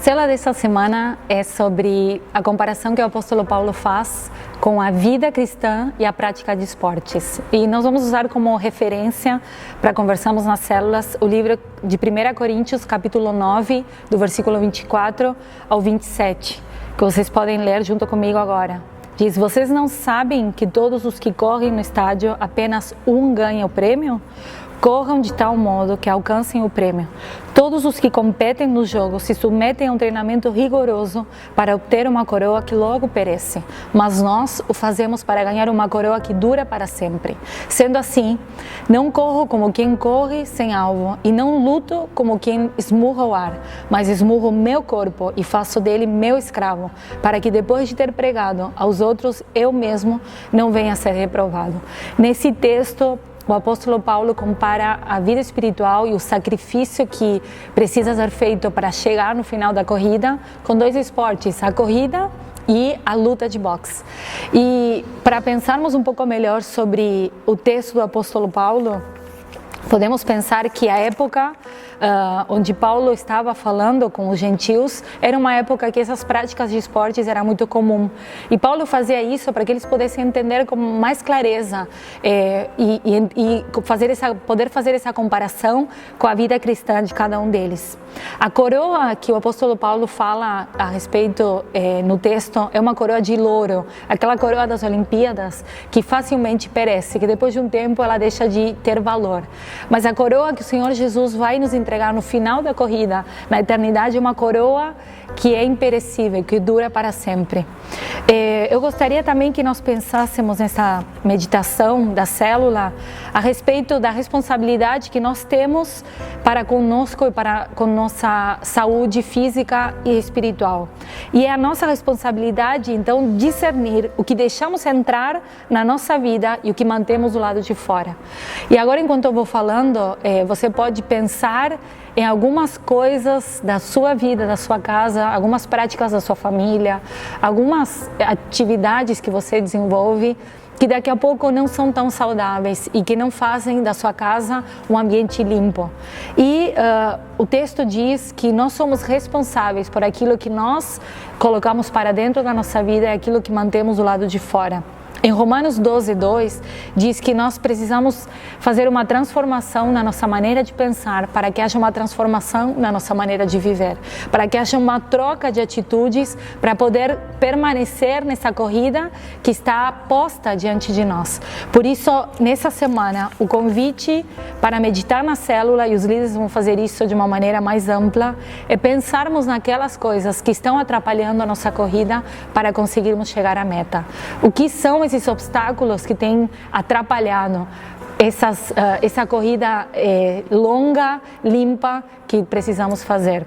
célula dessa semana é sobre a comparação que o apóstolo Paulo faz com a vida cristã e a prática de esportes. E nós vamos usar como referência para conversarmos nas células o livro de 1 Coríntios, capítulo 9, do versículo 24 ao 27, que vocês podem ler junto comigo agora. Diz: vocês não sabem que todos os que correm no estádio, apenas um ganha o prêmio? Corram de tal modo que alcancem o prêmio. Todos os que competem no jogo se submetem a um treinamento rigoroso para obter uma coroa que logo perece, mas nós o fazemos para ganhar uma coroa que dura para sempre. Sendo assim, não corro como quem corre sem alvo e não luto como quem esmurra o ar, mas esmurro o meu corpo e faço dele meu escravo, para que depois de ter pregado aos outros, eu mesmo não venha a ser reprovado. Nesse texto, o apóstolo Paulo compara a vida espiritual e o sacrifício que precisa ser feito para chegar no final da corrida com dois esportes, a corrida e a luta de boxe. E para pensarmos um pouco melhor sobre o texto do apóstolo Paulo, podemos pensar que a época onde Paulo estava falando com os gentios era uma época que essas práticas de esportes eram muito comum. E Paulo fazia isso para que eles pudessem entender com mais clareza e poder fazer essa comparação com a vida cristã de cada um deles. A coroa que o apóstolo Paulo fala a respeito no texto é uma coroa de louro, aquela coroa das Olimpíadas que facilmente perece, que depois de um tempo ela deixa de ter valor. Mas a coroa que o Senhor Jesus vai nos entregar no final da corrida, na eternidade, é uma coroa que é imperecível, que dura para sempre. Eu gostaria também que nós pensássemos nessa meditação da célula a respeito da responsabilidade que nós temos para conosco e para com nossa saúde física e espiritual. E é a nossa responsabilidade, então, discernir o que deixamos entrar na nossa vida e o que mantemos do lado de fora. E agora, enquanto eu vou falando, você pode pensar em algumas coisas da sua vida, da sua casa, algumas práticas da sua família, algumas atividades que você desenvolve que daqui a pouco não são tão saudáveis e que não fazem da sua casa um ambiente limpo. E o texto diz que nós somos responsáveis por aquilo que nós colocamos para dentro da nossa vida e aquilo que mantemos do lado de fora. Em Romanos 12:2 diz que nós precisamos fazer uma transformação na nossa maneira de pensar para que haja uma transformação na nossa maneira de viver, para que haja uma troca de atitudes para poder permanecer nessa corrida que está posta diante de nós. Por isso, nessa semana, o convite para meditar na célula, e os líderes vão fazer isso de uma maneira mais ampla, é pensarmos naquelas coisas que estão atrapalhando a nossa corrida para conseguirmos chegar à meta. O que são esses obstáculos que têm atrapalhado essa corrida longa, limpa que precisamos fazer?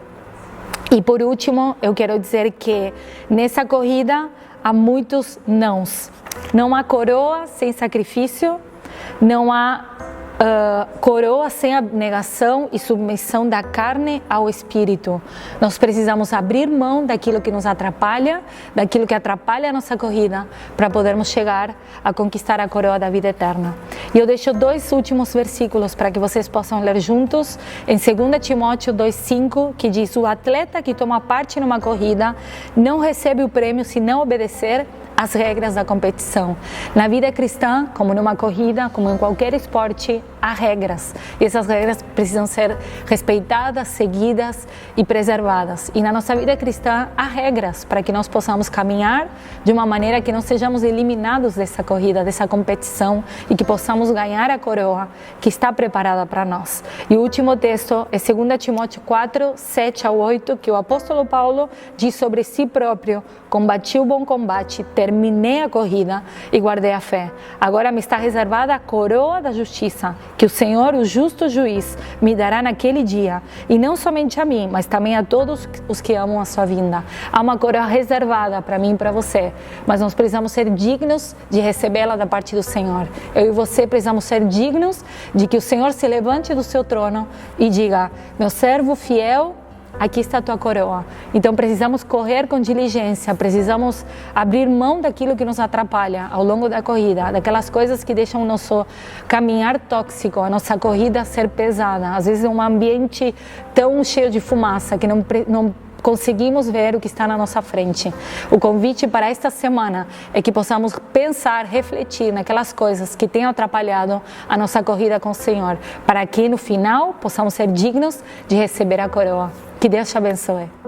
E por último, eu quero dizer que nessa corrida há muitos nãos. Não há coroa sem sacrifício, não há coroa sem abnegação e submissão da carne ao espírito. Nós precisamos abrir mão daquilo que nos atrapalha, daquilo que atrapalha a nossa corrida, para podermos chegar a conquistar a coroa da vida eterna. E eu deixo dois últimos versículos para que vocês possam ler juntos, em 2 Timóteo 2:5, que diz: o atleta que toma parte numa corrida não recebe o prêmio se não obedecer as regras da competição. Na vida cristã, como numa corrida, como em qualquer esporte, há regras. E essas regras precisam ser respeitadas, seguidas e preservadas. E na nossa vida cristã, há regras para que nós possamos caminhar de uma maneira que não sejamos eliminados dessa corrida, dessa competição, e que possamos ganhar a coroa que está preparada para nós. E o último texto é 2 Timóteo 4:7-8, que o apóstolo Paulo diz sobre si próprio: combati o bom combate, terminei a corrida e guardei a fé. Agora me está reservada a coroa da justiça, que o Senhor, o justo juiz, me dará naquele dia, e não somente a mim, mas também a todos os que amam a sua vinda. Há uma coroa reservada para mim e para você, mas nós precisamos ser dignos de recebê-la da parte do Senhor. Eu e você precisamos ser dignos de que o Senhor se levante do seu trono e diga: meu servo fiel, aqui está a tua coroa. Então precisamos correr com diligência, precisamos abrir mão daquilo que nos atrapalha ao longo da corrida, daquelas coisas que deixam o nosso caminhar tóxico, a nossa corrida ser pesada. Às vezes é um ambiente tão cheio de fumaça que não conseguimos ver o que está na nossa frente. O convite para esta semana é que possamos pensar, refletir naquelas coisas que têm atrapalhado a nossa corrida com o Senhor, para que no final possamos ser dignos de receber a coroa. Que Deus te abençoe.